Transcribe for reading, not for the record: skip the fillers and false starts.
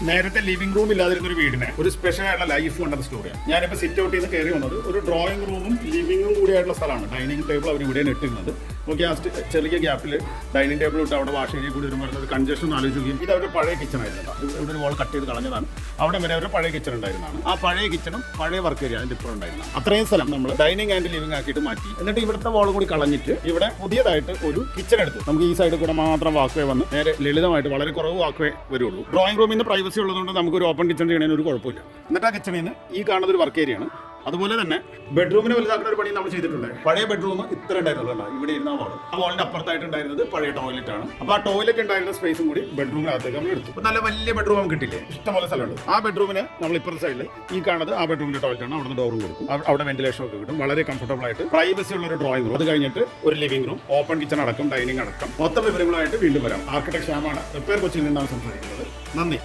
നേരത്തെ living room ഇല്ലാതിരുന്ന ഒരു വീടിനെ ഒരു സ്പെഷ്യൽ ആയിട്ടുള്ള ലൈഫ് കൊണ്ടത് സ്റ്റോറിയാണ്. ഞാനിപ്പോൾ സിറ്റ് ഔട്ടിൽ നിന്ന് കയറി വന്നത് ഒരു ഡ്രോയിങ് റൂമും ലിവിംഗും കൂടിയായിട്ടുള്ള സ്ഥലമാണ്. ഡൈനിങ് ടേബിൾ അവർ ഇവിടെയാണ് ഇട്ടിരുന്നത്. നോക്കി ആ ചെറിയ ഗ്യാപ്പിൽ ഡൈനിങ് ടേബിൾ ഇട്ട് അവിടെ വാഷ് ഏരിയ കൂടി വരുമ്പോൾ കൺജഷൻ ഒന്ന് ആലോചിക്കുകയും ഇത് അവരുടെ പഴയ കിച്ചൺ ആയിരുന്നു. ഇവിടെ ഒരു വോൾ കട്ട് ചെയ്ത് കളഞ്ഞതാണ്. അവിടെ വരെ അവരുടെ പഴയ കിച്ചൺ ഉണ്ടായിരുന്നതാണ്. ആ പഴയ കിച്ചണും പഴയ വർക്ക് ഏരിയ അതിൻ്റെ ഇപ്പോൾ ഉണ്ടായിരുന്നു. അത്രയും സ്ഥലം നമ്മൾ ഡൈനിങ് ആൻഡ് ലിവിംഗ് ആക്കിയിട്ട് മാറ്റി. എന്നിട്ട് ഇവിടുത്തെ വോൾ കൂടി കളഞ്ഞിട്ട് ഇവിടെ പുതിയതായിട്ട് ഒരു കിച്ചൺ എടുത്തു. നമുക്ക് ഈ സൈഡിൽ കൂടെ മാത്രം വാക്വേ വന്ന് നേരെ ലളിതമായിട്ട് വളരെ കുറവ് വാക്വേ വരുള്ളൂ. ഡ്രോയിങ് റൂമിൽ നിന്ന് പ്രൈവസി ഉള്ളതുകൊണ്ട് നമുക്ക് ഒരു ഓപ്പൺ കിച്ചൺ ചെയ്യണതിന് ഒരു കുഴപ്പമില്ല. എന്നിട്ട് ആ കിച്ചണിൽ നിന്ന് ഈ കാണുന്ന ഒരു വർക്ക് ഏരിയയാണ്. അതുപോലെ തന്നെ ബെഡ്റൂമിനെ വലുതാക്കുന്ന ഒരു പണി നമ്മൾ ചെയ്തിട്ടുണ്ട്. പഴയ ബെഡ്റൂം ഇത്ര ഉണ്ടായിരുന്നുള്ളൂ. ഇവിടെ ഇരുന്ന വാൾ, ആ വാളിന്റെ അപ്പുറത്തായിട്ട് ഉണ്ടായിരുന്നത് പഴയ ടോയ്ലറ്റ് ആണ്. അപ്പോൾ ആ ടോയ്ലറ്റ് ഉണ്ടായിരുന്ന സ്പേസും കൂടി ബെഡ്റൂമിനകത്തേക്ക് നമ്മൾ എടുത്തു. അപ്പോൾ നല്ല വലിയ ബെഡ്റൂം നമുക്ക് കിട്ടില്ലേ, ഇഷ്ടംപോലെ സ്ഥലമുണ്ട്. ആ ബെഡ്റൂമിന് നമ്മൾ ഇപ്പുറത്തെ സൈഡിൽ ഈ കാണുന്നത് ആ ബെഡ്റൂമിന്റെ ടോയ്ലറ്റ് ആണ്. അവിടെ ഡോറും കൊടുക്കും. അവിടെ വെന്റിലേഷൻ ഒക്കെ കിട്ടും. വളരെ കംഫർട്ടബിൾ ആയിട്ട് പ്രൈവസി ഉള്ള ഒരു ഡ്രോയിങ് റൂം. അത് കഴിഞ്ഞിട്ട് ഒരു ലിവിംഗ് റൂം, ഓപ്പൺ കിച്ചൺ അടക്കം ഡൈനിങ് അടക്കം മൊത്തം വിവരങ്ങളായിട്ട് വീണ്ടും വരാം. ആർക്കിടെക്ട് ശ്യാമാണ്, റിപ്പയർ കൊച്ചിയിൽ നിന്നാണ് സംസാരിക്കുന്നത്. നന്ദി.